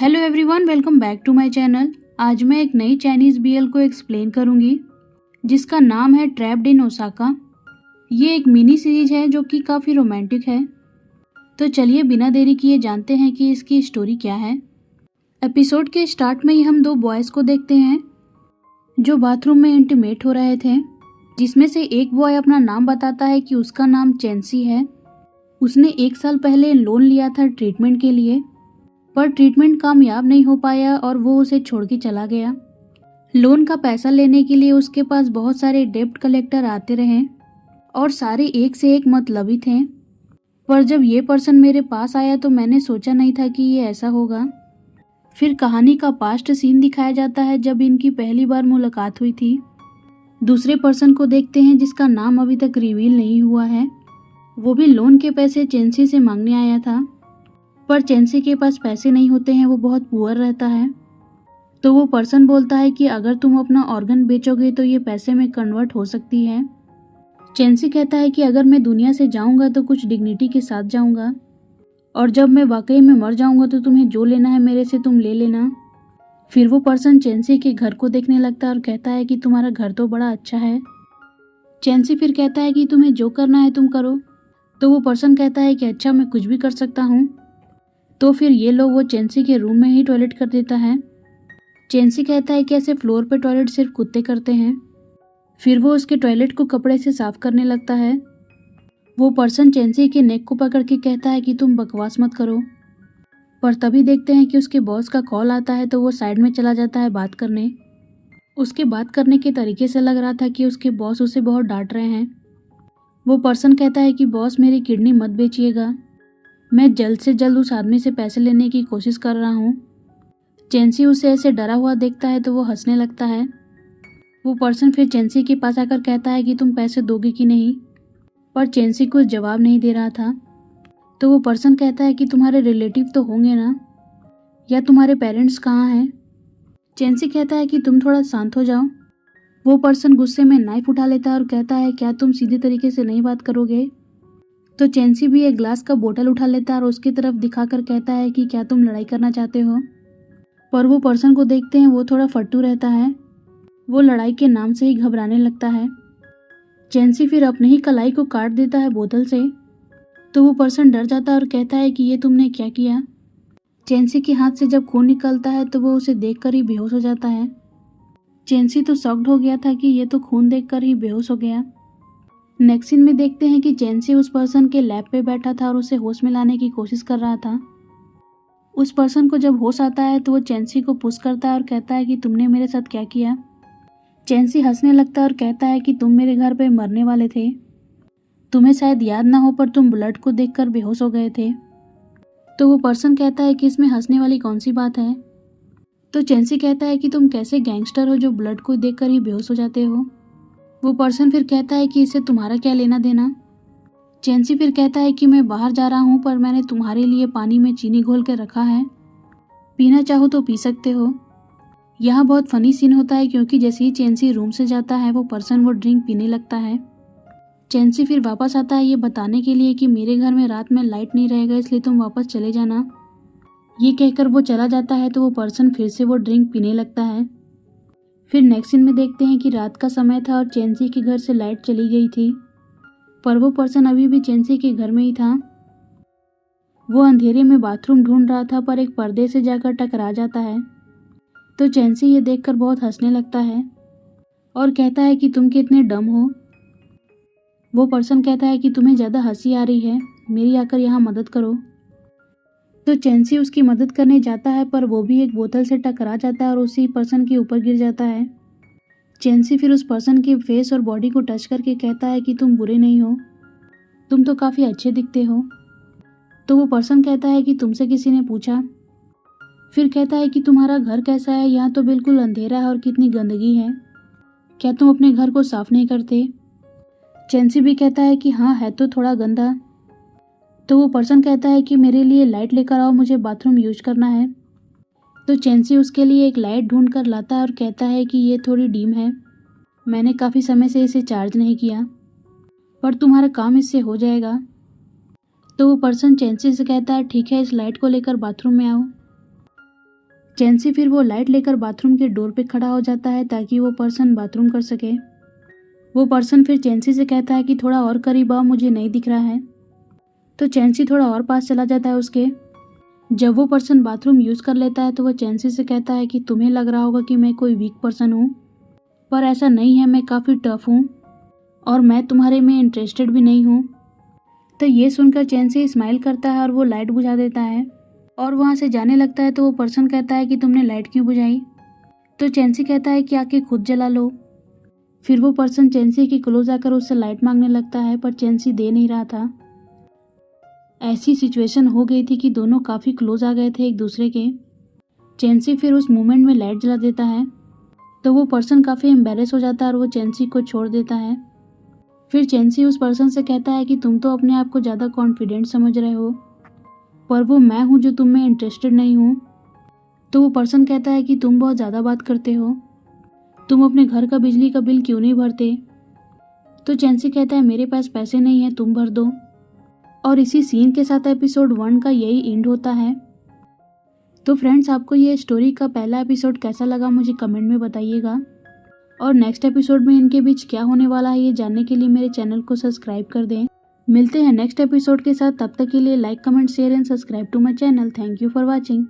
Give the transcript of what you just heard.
Hello everyone, welcome back to my channel. आज मैं एक नई चाइनीज़ बीएल को एक्सप्लेन करूंगी जिसका नाम है ट्रैप्ड इन ओसाका। ये एक मिनी सीरीज है जो कि काफ़ी रोमांटिक है। तो चलिए बिना देरी किए जानते हैं कि इसकी स्टोरी क्या है। एपिसोड के स्टार्ट में ही हम दो बॉयज़ को देखते हैं जो बाथरूम में इंटीमेट हो रहे थे, जिसमें से एक बॉय अपना नाम बताता है कि उसका नाम चेंसी है। उसने 1 साल पहले लोन लिया था ट्रीटमेंट के लिए, पर ट्रीटमेंट कामयाब नहीं हो पाया और वो उसे छोड़ के चला गया। लोन का पैसा लेने के लिए उसके पास बहुत सारे डेब्ट कलेक्टर आते रहे और सारे एक से एक मतलबी थे। पर जब ये पर्सन मेरे पास आया तो मैंने सोचा नहीं था कि ये ऐसा होगा। फिर कहानी का पास्ट सीन दिखाया जाता है जब इनकी पहली बार मुलाकात हुई थी। दूसरे पर्सन को देखते हैं जिसका नाम अभी तक रिवील नहीं हुआ है। वो भी लोन के पैसे चेंसी से मांगने आया था, पर चेंसी के पास पैसे नहीं होते हैं, वो बहुत पुअर रहता है। तो वो पर्सन बोलता है कि अगर तुम अपना ऑर्गन बेचोगे तो ये पैसे में कन्वर्ट हो सकती है। चेंसी कहता है कि अगर मैं दुनिया से जाऊंगा तो कुछ डिग्निटी के साथ जाऊंगा, और जब मैं वाकई में मर जाऊंगा तो तुम्हें जो लेना है मेरे से तुम ले लेना। फिर वो पर्सन चेंसी के घर को देखने लगता है और कहता है कि तुम्हारा घर तो बड़ा अच्छा है। चेंसी फिर कहता है कि तुम्हें जो करना है तुम करो। तो वो पर्सन कहता है कि अच्छा, मैं कुछ भी कर सकता हूँ। तो फिर ये लोग वो चेंसी के रूम में ही टॉयलेट कर देता है। चेंसी कहता है कि ऐसे फ्लोर पे टॉयलेट सिर्फ कुत्ते करते हैं। फिर वो उसके टॉयलेट को कपड़े से साफ करने लगता है। वो पर्सन चेंसी के नेक को पकड़ के कहता है कि तुम बकवास मत करो। पर तभी देखते हैं कि उसके बॉस का कॉल आता है, तो वो साइड में चला जाता है बात करने। उसके बात करने के तरीके से लग रहा था कि उसके बॉस उसे बहुत डांट रहे हैं। वो पर्सन कहता है कि बॉस, मेरी किडनी मत बेचिएगा, मैं जल्द से जल्द उस आदमी से पैसे लेने की कोशिश कर रहा हूँ। चेंसी उसे ऐसे डरा हुआ देखता है तो वो हंसने लगता है। वो पर्सन फिर चेंसी के पास आकर कहता है कि तुम पैसे दोगे कि नहीं, पर चेंसी कुछ जवाब नहीं दे रहा था। तो वो पर्सन कहता है कि तुम्हारे रिलेटिव तो होंगे ना, या तुम्हारे पेरेंट्स कहाँ हैं। चेंसी कहता है कि तुम थोड़ा शांत हो जाओ। वो पर्सन गुस्से में नाइफ उठा लेता है और कहता है, क्या तुम सीधे तरीके से नहीं बात करोगे। तो चेंसी भी एक ग्लास का बोतल उठा लेता है और उसकी तरफ दिखाकर कहता है कि क्या तुम लड़ाई करना चाहते हो। पर वो पर्सन को देखते हैं, वो थोड़ा फट्टू रहता है। वो लड़ाई के नाम से ही घबराने लगता है। चेंसी फिर अपने ही कलाई को काट देता है बोतल से। तो वो पर्सन डर जाता है और कहता है कि ये तुमने क्या किया। चेंसी के हाथ से जब खून निकलता है तो वो उसे देखकर ही बेहोश हो जाता है। चेंसी तो शॉक्ड हो गया था कि ये तो खून देखकर ही बेहोश हो गया। नेक्स्ट सीन में देखते हैं कि चेंसी उस पर्सन के लैब पे बैठा था और उसे होश में लाने की कोशिश कर रहा था। उस पर्सन को जब होश आता है तो वो चेंसी को पुश करता है और कहता है कि तुमने मेरे साथ क्या किया। चेंसी हंसने लगता है और कहता है कि तुम मेरे घर पे मरने वाले थे, तुम्हें शायद याद ना हो, पर तुम ब्लड को देखकर बेहोश हो गए थे। तो वो पर्सन कहता है कि इसमें हंसने वाली कौन सी बात है। तो चेंसी कहता है कि तुम कैसे गैंगस्टर हो जो ब्लड को देखकर ही बेहोश हो जाते हो। वो पर्सन फिर कहता है कि इससे तुम्हारा क्या लेना देना। चेंसी फिर कहता है कि मैं बाहर जा रहा हूँ, पर मैंने तुम्हारे लिए पानी में चीनी घोल के रखा है, पीना चाहो तो पी सकते हो। यहाँ बहुत फनी सीन होता है क्योंकि जैसे ही चेंसी रूम से जाता है वो पर्सन वो ड्रिंक पीने लगता है। चेंसी फिर वापस आता है ये बताने के लिए कि मेरे घर में रात में लाइट नहीं रहेगा, इसलिए तुम वापस चले जाना। ये कहकर वो चला जाता है तो वो पर्सन फिर से वो ड्रिंक पीने लगता है। फिर नेक्स्ट सीन में देखते हैं कि रात का समय था और चेंसी के घर से लाइट चली गई थी, पर वो पर्सन अभी भी चेंसी के घर में ही था। वो अंधेरे में बाथरूम ढूंढ रहा था, पर एक पर्दे से जाकर टकरा जाता है। तो चेंसी ये देखकर बहुत हंसने लगता है और कहता है कि तुम कितने डम हो। वो पर्सन कहता है कि तुम्हें ज़्यादा हंसी आ रही है, मेरी आकर यहाँ मदद करो। तो चेंसी उसकी मदद करने जाता है, पर वो भी एक बोतल से टकरा जाता है और उसी पर्सन के ऊपर गिर जाता है। चेंसी फिर उस पर्सन के फेस और बॉडी को टच करके कहता है कि तुम बुरे नहीं हो, तुम तो काफ़ी अच्छे दिखते हो। तो वो पर्सन कहता है कि तुमसे किसी ने पूछा। फिर कहता है कि तुम्हारा घर कैसा है, यहाँ तो बिल्कुल अंधेरा है और कितनी गंदगी है, क्या तुम अपने घर को साफ नहीं करते। चेंसी भी कहता है कि हाँ, है तो थोड़ा गंदा। तो वो पर्सन कहता है कि मेरे लिए लाइट लेकर आओ, मुझे बाथरूम यूज करना है। तो चेंसी उसके लिए एक लाइट ढूंढ कर लाता है और कहता है कि ये थोड़ी डीम है, मैंने काफ़ी समय से इसे चार्ज नहीं किया, पर तुम्हारा काम इससे हो जाएगा। तो वो पर्सन चेंसी से कहता है ठीक है, इस लाइट को लेकर बाथरूम में आओ। चेंसी फिर वो लाइट लेकर बाथरूम के डोर पे खड़ा हो जाता है ताकि वो पर्सन बाथरूम कर सके। वो पर्सन फिर चेंसी से कहता है कि थोड़ा और करीब आओ, मुझे नहीं दिख रहा है। तो चेंसी थोड़ा और पास चला जाता है उसके। जब वो पर्सन बाथरूम यूज़ कर लेता है तो वो चेंसी से कहता है कि तुम्हें लग रहा होगा कि मैं कोई वीक पर्सन हूँ, पर ऐसा नहीं है, मैं काफ़ी टफ हूँ और मैं तुम्हारे में इंटरेस्टेड भी नहीं हूँ। तो ये सुनकर चेंसी स्माइल करता है और वो लाइट बुझा देता है और वहाँ से जाने लगता है। तो वो पर्सन कहता है कि तुमने लाइट क्यों बुझाई? तो चेंसी कहता है कि आके खुद जला लो। फिर वो पर्सन चेंसी के क्लोज आकर उससे लाइट मांगने लगता है, पर चेंसी दे नहीं रहा था। ऐसी सिचुएशन हो गई थी कि दोनों काफ़ी क्लोज आ गए थे एक दूसरे के। चेंसी फिर उस मोमेंट में लाइट जला देता है तो वो पर्सन काफ़ी एम्बेरस हो जाता है और वो चेंसी को छोड़ देता है। फिर चेंसी उस पर्सन से कहता है कि तुम तो अपने आप को ज़्यादा कॉन्फिडेंट समझ रहे हो, पर वो मैं हूँ जो तुम में इंटरेस्टेड नहीं हूँ। तो वो पर्सन कहता है कि तुम बहुत ज़्यादा बात करते हो, तुम अपने घर का बिजली का बिल क्यों नहीं भरते? तो चेंसी कहता है मेरे पास पैसे नहीं है, तुम भर दो। और इसी सीन के साथ एपिसोड 1 का यही एंड होता है। तो फ्रेंड्स, आपको ये स्टोरी का पहला एपिसोड कैसा लगा मुझे कमेंट में बताइएगा, और नेक्स्ट एपिसोड में इनके बीच क्या होने वाला है ये जानने के लिए मेरे चैनल को सब्सक्राइब कर दें। मिलते हैं नेक्स्ट एपिसोड के साथ, तब तक के लिए like comment share and subscribe to my channel. Thank you for watching.